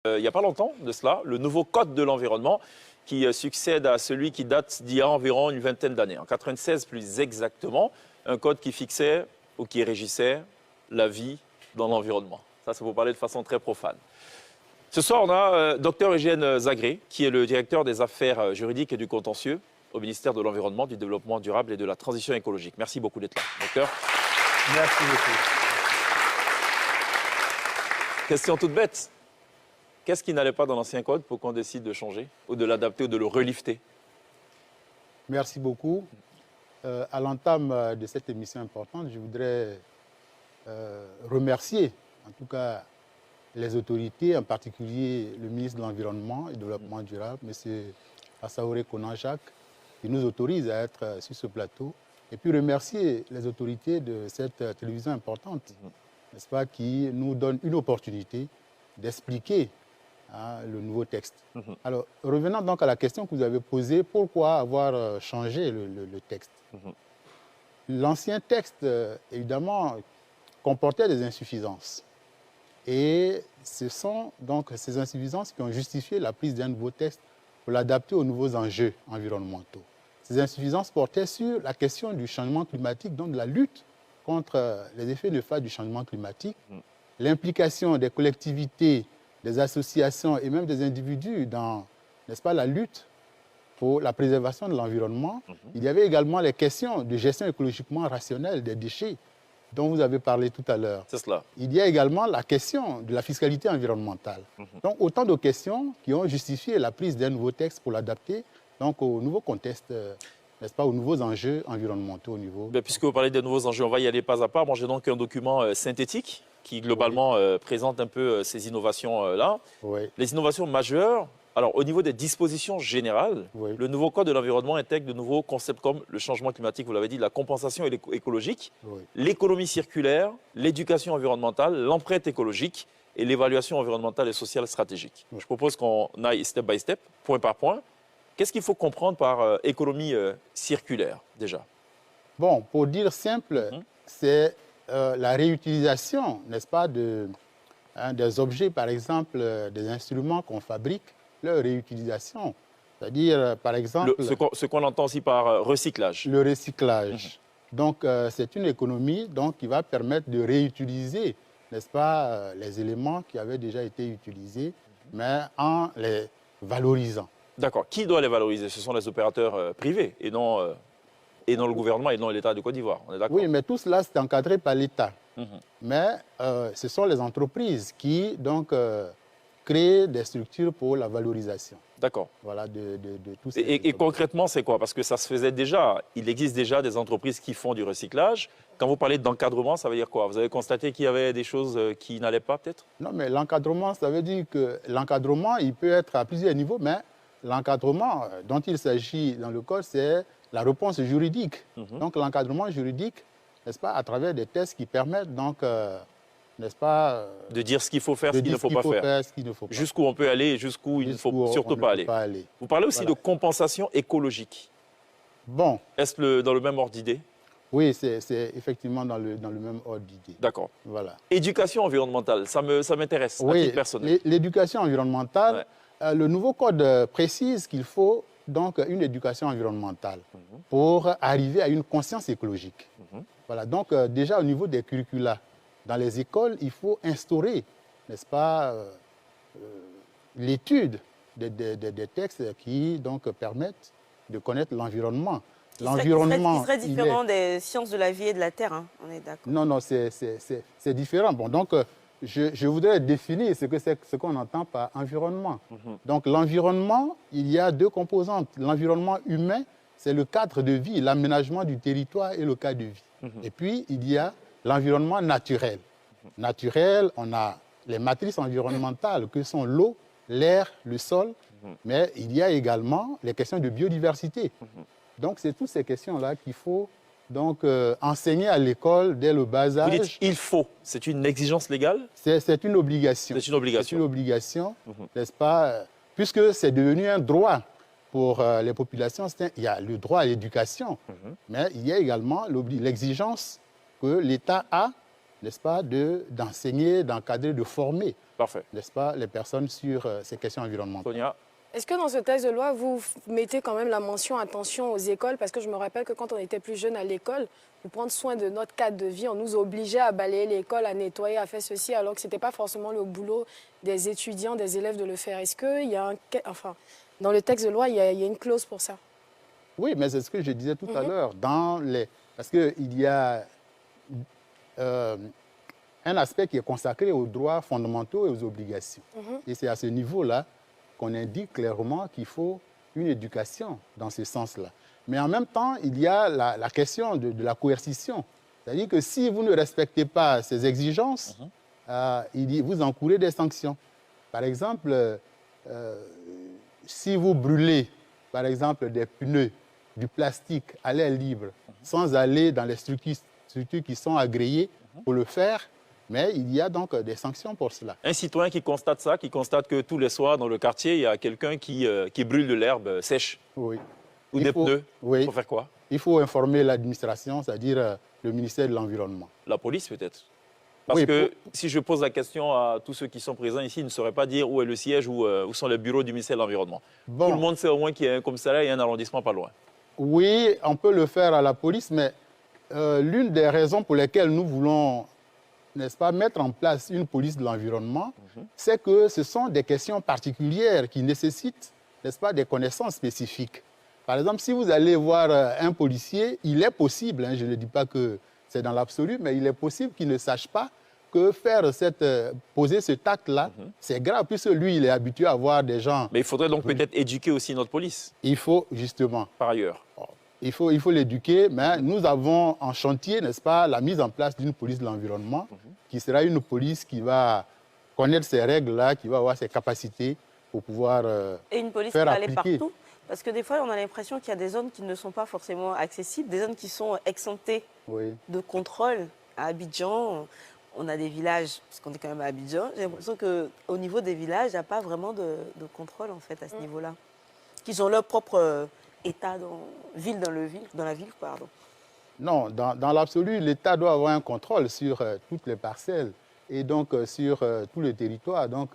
Il n'y a pas longtemps de cela, le nouveau Code de l'environnement qui succède à celui qui date d'il y a environ une vingtaine d'années. En 1996 plus exactement, un code qui fixait ou qui régissait la vie dans l'environnement. Ça, c'est pour parler de façon très profane. Ce soir, on a Dr Eugène Zagré, qui est le directeur des affaires juridiques et du contentieux au ministère de l'Environnement, du Développement durable et de la Transition écologique. Merci beaucoup d'être là, docteur. Merci beaucoup. Question toute bête. Qu'est-ce qui n'allait pas dans l'ancien code pour qu'on décide de changer, ou de l'adapter, ou de le relifter? Merci beaucoup. À l'entame de cette émission importante, je voudrais remercier, en tout cas, les autorités, en particulier le ministre de l'Environnement et du Développement durable, M. Assaouré Konan-Jacques, qui nous autorise à être sur ce plateau. Et puis remercier les autorités de cette télévision importante, n'est-ce pas, qui nous donne une opportunité d'expliquer le nouveau texte. Alors, revenant donc à la question que vous avez posée, pourquoi avoir changé le texte? L'ancien texte, évidemment, comportait des insuffisances. Et ce sont donc ces insuffisances qui ont justifié la prise d'un nouveau texte pour l'adapter aux nouveaux enjeux environnementaux. Ces insuffisances portaient sur la question du changement climatique, donc de la lutte contre les effets néfastes du changement climatique, l'implication des collectivités, des associations et même des individus dans, n'est-ce pas, la lutte pour la préservation de l'environnement. Il y avait également les questions de gestion écologiquement rationnelle des déchets dont vous avez parlé tout à l'heure. C'est cela. Il y a également la question de la fiscalité environnementale. Donc autant de questions qui ont justifié la prise d'un nouveau texte pour l'adapter donc au nouveau contexte, n'est-ce pas, aux nouveaux enjeux environnementaux au niveau... Puisque vous parlez des nouveaux enjeux, on va y aller pas à pas. Moi, j'ai donc un document synthétique qui, globalement, présente un peu ces innovations-là. Les innovations majeures, alors au niveau des dispositions générales, le nouveau Code de l'environnement intègre de nouveaux concepts comme le changement climatique, vous l'avez dit, la compensation écologique, l'économie circulaire, l'éducation environnementale, l'empreinte écologique et l'évaluation environnementale et sociale stratégique. Je propose qu'on aille step by step, point par point. Qu'est-ce qu'il faut comprendre par économie circulaire, déjà? Bon, pour dire simple, c'est la réutilisation, n'est-ce pas, des objets, par exemple, des instruments qu'on fabrique, leur réutilisation. C'est-à-dire, par exemple... Ce qu'on entend aussi par recyclage. Le recyclage. Donc, c'est une économie donc, qui va permettre de réutiliser, n'est-ce pas, les éléments qui avaient déjà été utilisés, mais en les valorisant. D'accord. Qui doit les valoriser? Ce sont les opérateurs privés et non le gouvernement et non l'État de Côte d'Ivoire. On est d'accord? Oui, mais tout cela, c'est encadré par l'État. Mais ce sont les entreprises qui donc, créent des structures pour la valorisation. D'accord. Voilà, de tous ces... Et concrètement, c'est quoi? Parce que ça se faisait déjà. Il existe déjà des entreprises qui font du recyclage. Quand vous parlez d'encadrement, ça veut dire quoi? Vous avez constaté qu'il y avait des choses qui n'allaient pas, peut-être? Non, mais l'encadrement, ça veut dire que l'encadrement, il peut être à plusieurs niveaux, mais l'encadrement dont il s'agit dans le code, c'est la réponse juridique. Donc l'encadrement juridique, n'est-ce pas, à travers des tests qui permettent donc, n'est-ce pas... de dire ce qu'il faut faire, ce qu'il ne faut pas faire. Jusqu'où on peut aller et jusqu'où il ne faut surtout pas aller. Vous parlez aussi de compensation écologique. Bon. Est-ce dans le même ordre d'idée? Oui, c'est effectivement dans le même ordre d'idée. D'accord. Voilà. Éducation environnementale, ça m'intéresse à titre personnel. L'éducation environnementale, le nouveau code précise qu'il faut donc une éducation environnementale pour arriver à une conscience écologique. Voilà, donc déjà au niveau des curricula, dans les écoles, il faut instaurer, n'est-ce pas, l'étude des textes qui donc permettent de connaître l'environnement. L'environnement qui serait différent des sciences de la vie et de la terre, hein, on est d'accord. Non, non, c'est différent. Bon, donc je voudrais définir ce qu'on entend par environnement. Donc l'environnement, il y a deux composantes. L'environnement humain, c'est le cadre de vie, l'aménagement du territoire et le cadre de vie. Et puis, il y a l'environnement naturel. Naturel, on a les matrices environnementales que sont l'eau, l'air, le sol, mais il y a également les questions de biodiversité. Donc, c'est toutes ces questions-là qu'il faut donc, enseigner à l'école dès le bas âge. Vous dites il faut, c'est une exigence légale? C'est une obligation. C'est une obligation. C'est une obligation, n'est-ce pas? Puisque c'est devenu un droit pour les populations. Il y a le droit à l'éducation, mais il y a également l'exigence que l'État a n'est-ce pas, d'enseigner, d'encadrer, de former, n'est-ce pas, les personnes sur ces questions environnementales. Sonia? Est-ce que dans ce texte de loi, vous mettez quand même la mention attention aux écoles? Parce que je me rappelle que quand on était plus jeune à l'école, pour prendre soin de notre cadre de vie, on nous obligeait à balayer l'école, à nettoyer, à faire ceci, alors que ce n'était pas forcément le boulot des étudiants, des élèves de le faire. Est-ce qu'il y a dans le texte de loi, il y a une clause pour ça? Oui, mais c'est ce que je disais tout à l'heure. Parce qu'il y a un aspect qui est consacré aux droits fondamentaux et aux obligations. Et c'est à ce niveau-là qu'on indique clairement qu'il faut une éducation dans ce sens-là. Mais en même temps, il y a la question de la coercition. C'est-à-dire que si vous ne respectez pas ces exigences, vous encourez des sanctions. Par exemple, si vous brûlez, par exemple, des pneus, du plastique à l'air libre, sans aller dans les structures qui sont agréées pour le faire, mais il y a donc des sanctions pour cela. Un citoyen qui constate ça, qui constate que tous les soirs dans le quartier, il y a quelqu'un qui brûle de l'herbe sèche ou des pneus, il faut faire quoi? Il faut informer l'administration, c'est-à-dire le ministère de l'Environnement. La police peut-être? Parce que si je pose la question à tous ceux qui sont présents ici, ils ne sauraient pas dire où est le siège, où sont les bureaux du ministère de l'Environnement. Tout le monde sait au moins qu'il y a un commissariat et un arrondissement pas loin. Oui, on peut le faire à la police, mais l'une des raisons pour lesquelles nous voulons, n'est-ce pas, mettre en place une police de l'environnement, c'est que ce sont des questions particulières qui nécessitent, n'est-ce pas, des connaissances spécifiques. Par exemple, si vous allez voir un policier, il est possible, je ne dis pas que c'est dans l'absolu, mais il est possible qu'il ne sache pas que poser cet acte-là, c'est grave, puisque lui, il est habitué à voir des gens... Mais il faudrait donc peut-être éduquer aussi notre police. Il faut, justement. Par ailleurs. Il faut l'éduquer, mais nous avons en chantier, n'est-ce pas, la mise en place d'une police de l'environnement, qui sera une police qui va connaître ces règles-là, qui va avoir ses capacités pour pouvoir Et une police qui va aller partout? Parce que des fois, on a l'impression qu'il y a des zones qui ne sont pas forcément accessibles, des zones qui sont exemptées de contrôle. À Abidjan, on a des villages, parce qu'on est quand même à Abidjan, j'ai l'impression qu'au niveau des villages, il n'y a pas vraiment de contrôle en fait à ce niveau-là. Qu'ils ont leur propre État dans la ville. Pardon. Non, dans l'absolu, l'État doit avoir un contrôle sur toutes les parcelles et donc sur tout le territoire. Donc,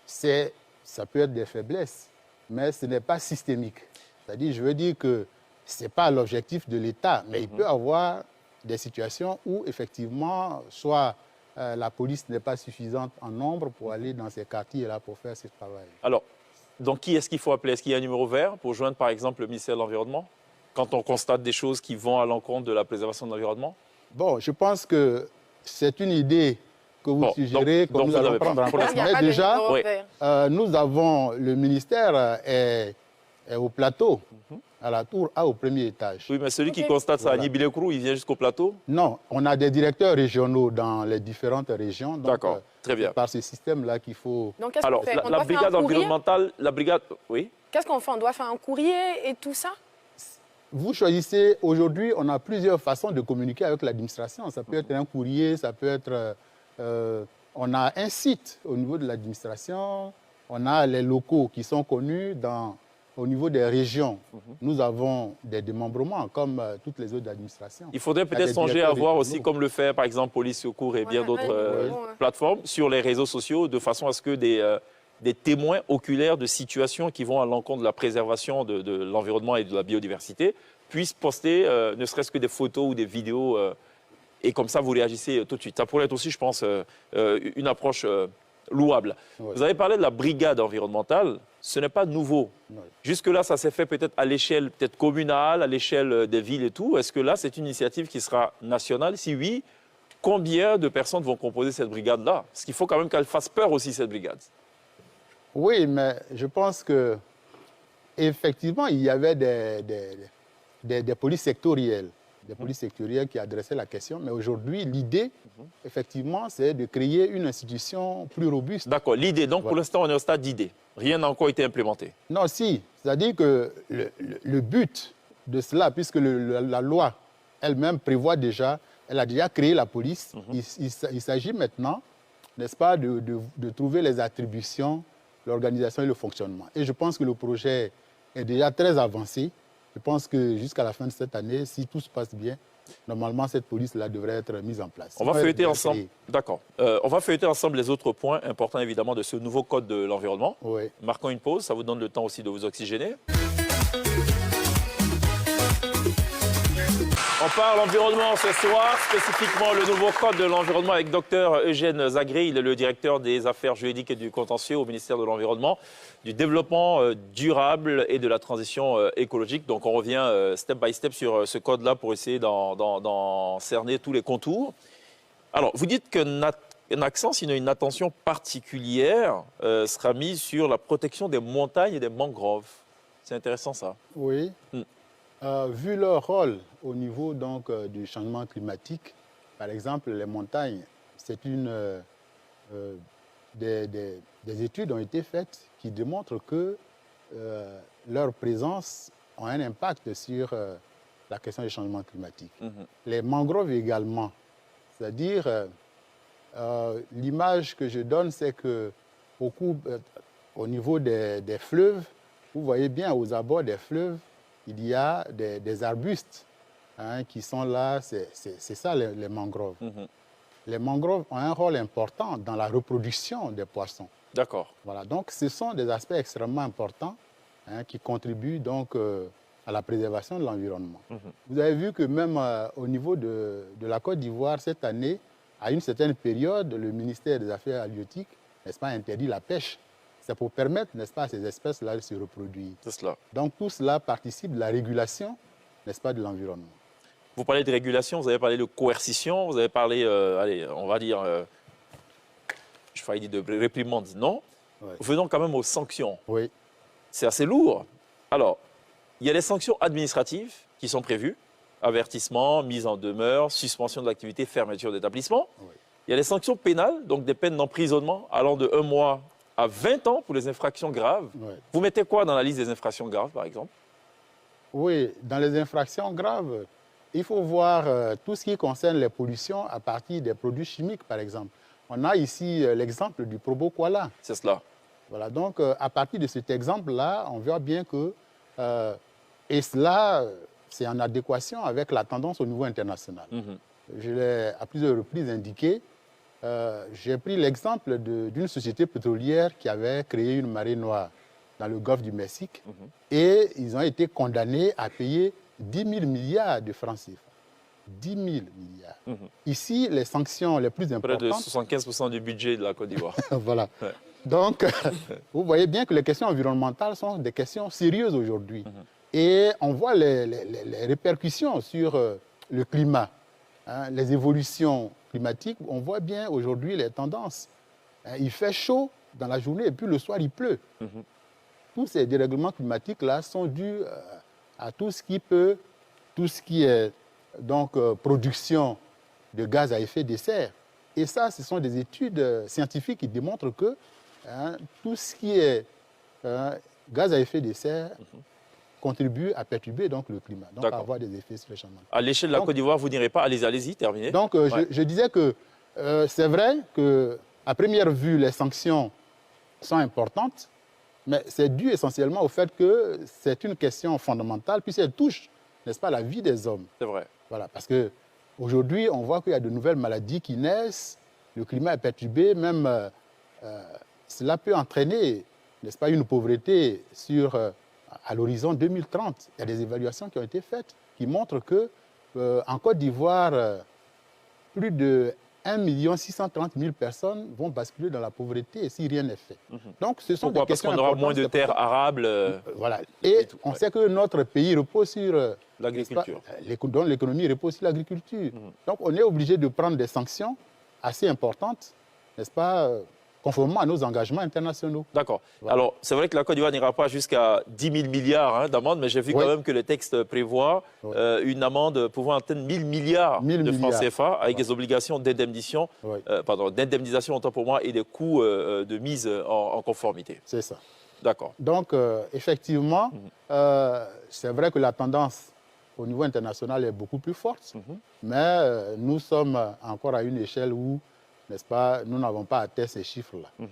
ça peut être des faiblesses, mais ce n'est pas systémique. C'est-à-dire, je veux dire que ce n'est pas l'objectif de l'État, mais il peut y avoir des situations où, effectivement, soit la police n'est pas suffisante en nombre pour aller dans ces quartiers-là pour faire ce travail. Alors, donc qui est-ce qu'il faut appeler? Est-ce qu'il y a un numéro vert pour joindre, par exemple, le ministère de l'Environnement quand on constate des choses qui vont à l'encontre de la préservation de l'environnement? Bon, je pense que c'est une idée que vous suggérez, que nous allons prendre en compte. Mais déjà, nous avons, le ministère est au plateau, à la tour A, au premier étage. Oui, mais celui qui constate ça à Nibilekrou, il vient jusqu'au plateau? Non, on a des directeurs régionaux dans les différentes régions. D'accord, très bien. C'est par ce système-là qu'il faut... Donc, qu'est-ce qu'on fait? Alors, la brigade environnementale, la brigade... Oui. Qu'est-ce qu'on fait? On doit faire un courrier et tout ça? Vous choisissez, aujourd'hui, on a plusieurs façons de communiquer avec l'administration. Ça peut être un courrier, ça peut être... on a un site au niveau de l'administration, on a les locaux qui sont connus au niveau des régions. Nous avons des démembrements comme toutes les autres administrations. Il faudrait peut-être songer à voir aussi, comme le fait par exemple Police Secours et bien d'autres plateformes, sur les réseaux sociaux, de façon à ce que des témoins oculaires de situations qui vont à l'encontre de la préservation de l'environnement et de la biodiversité puissent poster ne serait-ce que des photos ou des vidéos et comme ça vous réagissez tout de suite. Ça pourrait être aussi, je pense, une approche louable. Vous avez parlé de la brigade environnementale, ce n'est pas nouveau. Jusque-là, ça s'est fait peut-être à l'échelle communale, à l'échelle des villes et tout. Est-ce que là, c'est une initiative qui sera nationale? Si oui, combien de personnes vont composer cette brigade-là? Parce qu'il faut quand même qu'elle fasse peur aussi, cette brigade. Oui, mais je pense que effectivement, il y avait des polices sectorielles. Des polices sectorielles qui adressaient la question. Mais aujourd'hui, l'idée, effectivement, c'est de créer une institution plus robuste. D'accord, l'idée. Donc, pour l'instant, on est au stade d'idée. Rien n'a encore été implémenté. Non, si. C'est-à-dire que le but de cela, puisque la loi elle-même prévoit déjà, elle a déjà créé la police, il s'agit maintenant, n'est-ce pas, de trouver les attributions, l'organisation et le fonctionnement. Et je pense que le projet est déjà très avancé. Je pense que jusqu'à la fin de cette année, si tout se passe bien, normalement, cette police-là devrait être mise en place. On va feuilleter ensemble. D'accord. On va feuilleter ensemble les autres points importants, évidemment, de ce nouveau code de l'environnement. Oui. Marquons une pause. Ça vous donne le temps aussi de vous oxygéner. On parle environnement ce soir, spécifiquement le nouveau code de l'environnement avec Dr Eugène Zagré. Il est le directeur des affaires juridiques et du contentieux au ministère de l'Environnement, du développement durable et de la transition écologique. Donc on revient step by step sur ce code-là pour essayer d'en cerner tous les contours. Alors, vous dites qu'un accent, sinon une attention particulière sera mise sur la protection des montagnes et des mangroves. C'est intéressant ça. Oui. Vu leur rôle au niveau donc, du changement climatique, par exemple, les montagnes, c'est une des études ont été faites qui démontrent que leur présence a un impact sur la question du changement climatique. Les mangroves également, c'est-à-dire l'image que je donne, c'est que au niveau des fleuves, vous voyez bien aux abords des fleuves, il y a des arbustes qui sont là, c'est ça les mangroves. Les mangroves ont un rôle important dans la reproduction des poissons. D'accord. Voilà, donc ce sont des aspects extrêmement importants qui contribuent donc à la préservation de l'environnement. Vous avez vu que même au niveau de la Côte d'Ivoire, cette année, à une certaine période, le ministère des Affaires halieutiques, n'est-ce pas, interdit la pêche. C'est pour permettre, n'est-ce pas, à ces espèces-là de se reproduire. C'est cela. Donc tout cela participe de la régulation, n'est-ce pas, de l'environnement. Vous parlez de régulation, vous avez parlé de coercition, vous avez parlé, allez, on va dire, je faillis dire de réprimande, non. Ouais. Venons quand même aux sanctions. Oui. C'est assez lourd. Alors, il y a les sanctions administratives qui sont prévues, avertissement, mise en demeure, suspension de l'activité, fermeture d'établissement. Oui. Il y a les sanctions pénales, donc des peines d'emprisonnement allant de 1 mois à 20 ans pour les infractions graves. Oui. Vous mettez quoi dans la liste des infractions graves, par exemple? Oui, dans les infractions graves, il faut voir tout ce qui concerne les pollutions à partir des produits chimiques, par exemple. On a ici l'exemple du Probo-Koala. C'est cela. Voilà, donc à partir de cet exemple-là, on voit bien que, et cela, c'est en adéquation avec la tendance au niveau international. Je l'ai à plusieurs reprises indiqué. J'ai pris l'exemple d'une société pétrolière qui avait créé une marée noire dans le golfe du Mexique et ils ont été condamnés à payer 10 000 milliards de francs CFA. 10 000 milliards. Ici, les sanctions les plus importantes... Près de 75% du budget de la Côte d'Ivoire. Voilà. Ouais. Donc, vous voyez bien que les questions environnementales sont des questions sérieuses aujourd'hui. Et on voit les répercussions sur le climat, les évolutions climatiques. On voit bien aujourd'hui les tendances. Il fait chaud dans la journée et puis le soir, il pleut. Tous ces dérèglements climatiques-là sont dus à tout ce qui est donc, production de gaz à effet de serre. Et ça, ce sont des études scientifiques qui démontrent que tout ce qui est gaz à effet de serre contribue à perturber donc, le climat, donc à avoir des effets sur le changement. À l'échelle de la Côte d'Ivoire, vous n'irez pas? Allez-y, terminez. Donc, je disais que c'est vrai qu'à première vue, les sanctions sont importantes, mais c'est dû essentiellement au fait que c'est une question fondamentale, puisqu'elle touche, n'est-ce pas, la vie des hommes. C'est vrai. Voilà, parce qu'aujourd'hui, on voit qu'il y a de nouvelles maladies qui naissent, le climat est perturbé, même cela peut entraîner, n'est-ce pas, une pauvreté à l'horizon 2030. Il y a des évaluations qui ont été faites qui montrent qu'en Côte d'Ivoire, plus de 1 630 000 personnes vont basculer dans la pauvreté si rien n'est fait. Donc, ce sont des questions parce qu'on aura moins de terres arables. Voilà. Et on sait que notre pays repose sur l'agriculture. Donc, l'économie repose sur l'agriculture. Donc, on est obligé de prendre des sanctions assez importantes, n'est-ce pas, conformément à nos engagements internationaux. D'accord. Voilà. Alors, c'est vrai que la Côte d'Ivoire n'ira pas jusqu'à 10 000 milliards d'amendes, mais j'ai vu quand même que le texte prévoit une amende pouvant atteindre 1 000 milliards de francs CFA avec des obligations d'indemnisation, d'indemnisation autant pour moi, et des coûts de mise en conformité. C'est ça. D'accord. Donc, effectivement, c'est vrai que la tendance au niveau international est beaucoup plus forte, mais nous sommes encore à une échelle où, n'est-ce pas, nous n'avons pas atteint ces chiffres-là.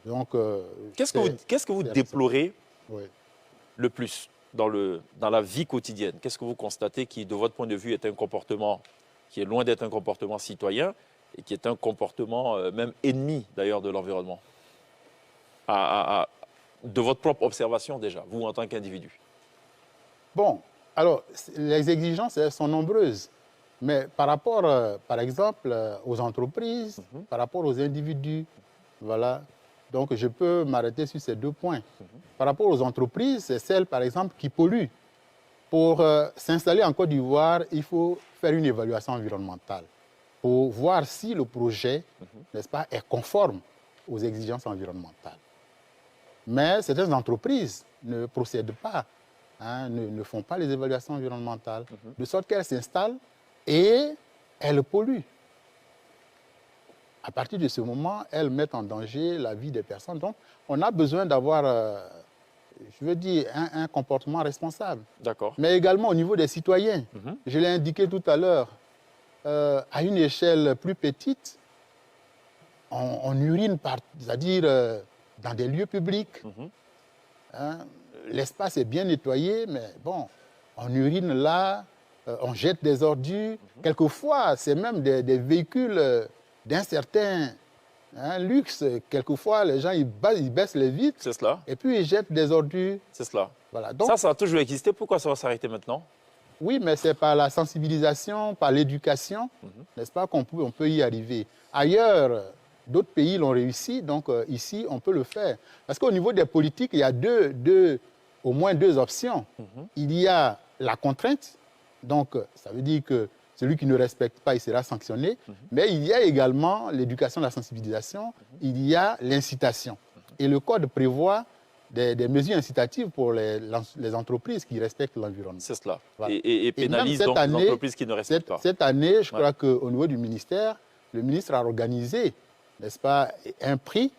Donc, qu'est-ce que vous déplorez le plus dans la vie quotidienne, qu'est-ce que vous constatez qui, de votre point de vue, est un comportement qui est loin d'être un comportement citoyen et qui est un comportement même ennemi, d'ailleurs, de l'environnement? De votre propre observation, déjà, vous, en tant qu'individu. Bon, alors, les exigences, elles sont nombreuses. Mais par rapport, par exemple, aux entreprises, par rapport aux individus, voilà. Donc, je peux m'arrêter sur ces 2 points. Par rapport aux entreprises, c'est celles, par exemple, qui polluent. Pour s'installer en Côte d'Ivoire, il faut faire une évaluation environnementale pour voir si le projet, n'est-ce pas, est conforme aux exigences environnementales. Mais certaines entreprises ne procèdent pas, hein, ne font pas les évaluations environnementales, de sorte qu'elles s'installent et elles polluent. À partir de ce moment, elles mettent en danger la vie des personnes. Donc, on a besoin d'avoir, je veux dire, un comportement responsable. D'accord. Mais également au niveau des citoyens. Je l'ai indiqué tout à l'heure, à une échelle plus petite, on urine, c'est-à-dire dans des lieux publics. Hein, l'espace est bien nettoyé, mais bon, on urine là, on jette des ordures. Quelquefois, c'est même des véhicules d'un certain luxe. Quelquefois, les gens ils baissent les vitres. C'est cela. Et puis ils jettent des ordures. C'est cela. Voilà. Donc, ça a toujours existé. Pourquoi ça va s'arrêter maintenant? Oui, mais c'est par la sensibilisation, par l'éducation, n'est-ce pas, qu'on peut y arriver. Ailleurs, d'autres pays l'ont réussi, donc ici, on peut le faire. Parce qu'au niveau des politiques, il y a au moins deux options. Il y a la contrainte, donc ça veut dire que celui qui ne respecte pas, il sera sanctionné. Mais il y a également l'éducation, la sensibilisation, il y a l'incitation. Et le Code prévoit des mesures incitatives pour les entreprises qui respectent l'environnement. C'est cela. Voilà. Et pénalise donc les entreprises qui ne respectent pas. Cette année, je crois qu'au niveau du ministère, le ministre a organisé, n'est-ce pas, un prix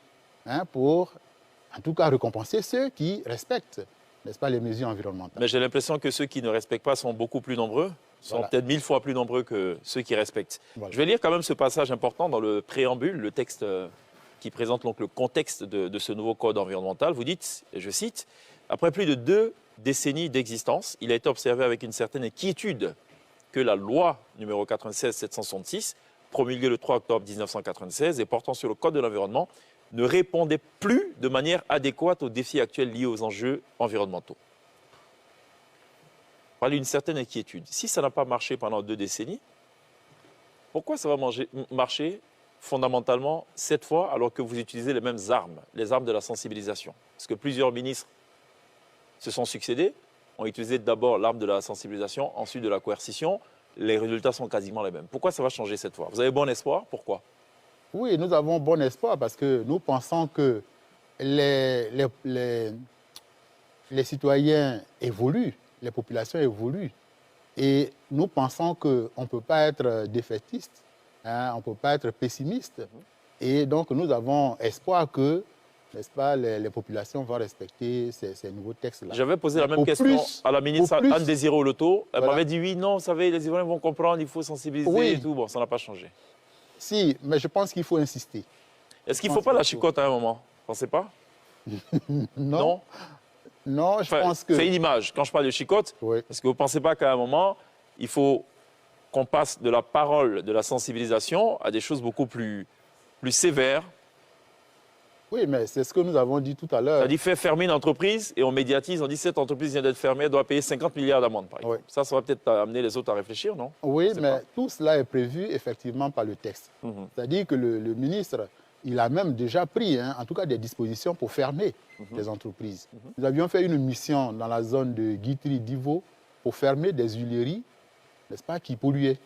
pour, en tout cas, récompenser ceux qui respectent, n'est-ce pas, les mesures environnementales. Mais j'ai l'impression que ceux qui ne respectent pas sont beaucoup plus nombreux, sont peut-être 1000 fois plus nombreux que ceux qui respectent. Voilà. Je vais lire quand même ce passage important dans le préambule, le texte qui présente donc le contexte de ce nouveau code environnemental. Vous dites, et je cite, « Après plus de 2 décennies d'existence, il a été observé avec une certaine inquiétude que la loi numéro 96-766, promulguée le 3 octobre 1996 et portant sur le code de l'environnement, ne répondait plus de manière adéquate aux défis actuels liés aux enjeux environnementaux. » On parle d'une certaine inquiétude. Si ça n'a pas marché pendant 2 décennies, pourquoi ça va marcher fondamentalement cette fois alors que vous utilisez les mêmes armes, les armes de la sensibilisation? Parce que plusieurs ministres se sont succédés, ont utilisé d'abord l'arme de la sensibilisation, ensuite de la coercition. Les résultats sont quasiment les mêmes. Pourquoi ça va changer cette fois? Vous avez bon espoir? Pourquoi? Oui, nous avons bon espoir parce que nous pensons que les citoyens évoluent, les populations évoluent. Et nous pensons qu'on ne peut pas être défaitiste, on ne peut pas être pessimiste. Et donc, nous avons espoir que, n'est-ce pas, les populations vont respecter ces nouveaux textes-là. J'avais posé la même question à la ministre Anne-Désirée Oloto. Elle m'avait dit, oui, non, vous savez, les Ivoiriens vont comprendre, il faut sensibiliser et tout. Bon, ça n'a pas changé. Si, mais je pense qu'il faut insister. Est-ce qu'il ne faut pas la chicote à un moment? Vous ne pensez pas? Non. Non, je pense que... C'est une image. Quand je parle de chicote, est-ce que vous ne pensez pas qu'à un moment, il faut qu'on passe de la parole, de la sensibilisation, à des choses beaucoup plus sévères? Oui, mais c'est ce que nous avons dit tout à l'heure. Ça dit faire fermer une entreprise et on médiatise, on dit cette entreprise vient d'être fermée, elle doit payer 50 milliards d'amende, par exemple. Ça va peut-être amener les autres à réfléchir, non? Oui, mais tout cela est prévu effectivement par le texte. C'est-à-dire que le ministre, il a même déjà pris, en tout cas, des dispositions pour fermer les entreprises. Nous avions fait une mission dans la zone de Guitry-Divo pour fermer des huileries, n'est-ce pas, qui polluaient.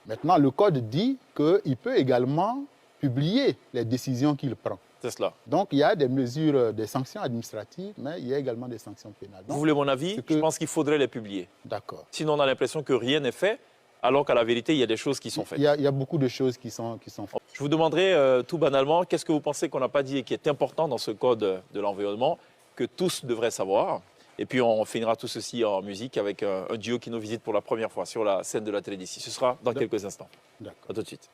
Maintenant, le code dit qu'il peut également publier les décisions qu'il prend. C'est cela. Donc, il y a des mesures, des sanctions administratives, mais il y a également des sanctions pénales. Donc, vous voulez mon avis? Je pense qu'il faudrait les publier. D'accord. Sinon, on a l'impression que rien n'est fait, alors qu'à la vérité, il y a des choses qui sont faites. Il y a beaucoup de choses qui sont faites. Je vous demanderai tout banalement, qu'est-ce que vous pensez qu'on n'a pas dit et qui est important dans ce code de l'environnement, que tous devraient savoir? Et puis, on finira tout ceci en musique avec un duo qui nous visite pour la première fois sur la scène de la télé d'ici. Ce sera dans quelques instants. D'accord. À tout de suite.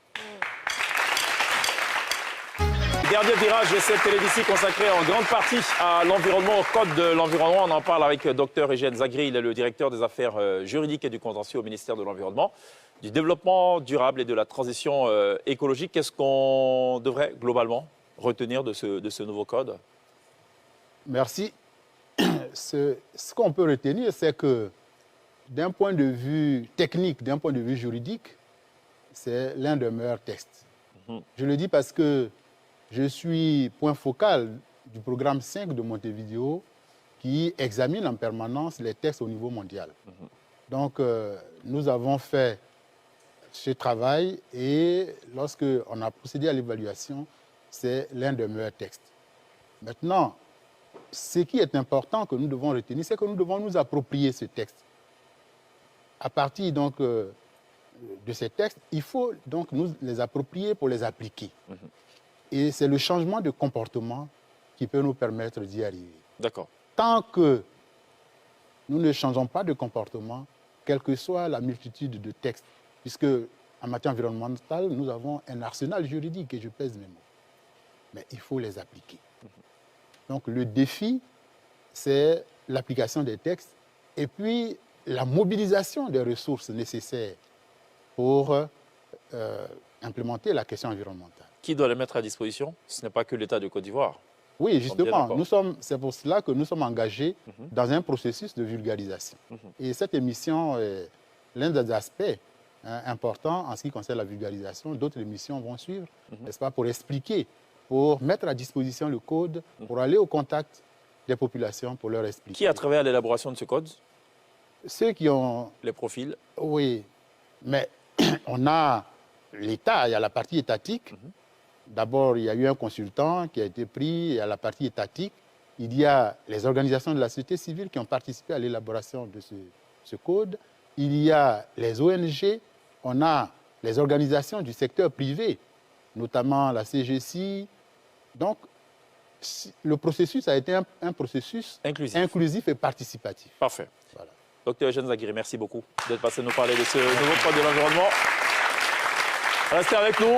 dernier virage de cette télévision consacrée en grande partie à l'environnement, au code de l'environnement. On en parle avec Dr Eugène Zagri, il est le directeur des affaires juridiques et du contentieux au ministère de l'Environnement, du développement durable et de la transition écologique. Qu'est-ce qu'on devrait globalement retenir de ce nouveau code? Merci. Ce qu'on peut retenir, c'est que d'un point de vue technique, d'un point de vue juridique, c'est l'un des meilleurs textes. Je le dis parce que je suis point focal du programme 5 de Montevideo qui examine en permanence les textes au niveau mondial. Donc, nous avons fait ce travail et lorsqu'on a procédé à l'évaluation, c'est l'un des meilleurs textes. Maintenant, ce qui est important que nous devons retenir, c'est que nous devons nous approprier ce texte. À partir donc de ces textes, il faut donc nous les approprier pour les appliquer. Et c'est le changement de comportement qui peut nous permettre d'y arriver. D'accord. Tant que nous ne changeons pas de comportement, quelle que soit la multitude de textes, puisque en matière environnementale, nous avons un arsenal juridique, et je pèse mes mots. Mais il faut les appliquer. Donc le défi, c'est l'application des textes et puis la mobilisation des ressources nécessaires pour implémenter la question environnementale. Qui doit les mettre à disposition? Ce n'est pas que l'État de Côte d'Ivoire. Oui, justement, c'est pour cela que nous sommes engagés dans un processus de vulgarisation. Et cette émission est l'un des aspects importants en ce qui concerne la vulgarisation. D'autres émissions vont suivre, n'est-ce pas, pour expliquer, pour mettre à disposition le code, pour aller au contact des populations, pour leur expliquer. Qui a travaillé à l'élaboration de ce code? Ceux qui ont... Les profils? Oui, mais on a l'État, il y a la partie étatique. D'abord, il y a eu un consultant qui a été pris, il y a la partie étatique. Il y a les organisations de la société civile qui ont participé à l'élaboration de ce code. Il y a les ONG, on a les organisations du secteur privé, notamment la CGC. Donc, le processus a été un processus inclusif et participatif. Parfait. Voilà. Dr Eugène Zagri, merci beaucoup d'être passé nous parler de ce nouveau code de l'environnement. Restez avec nous.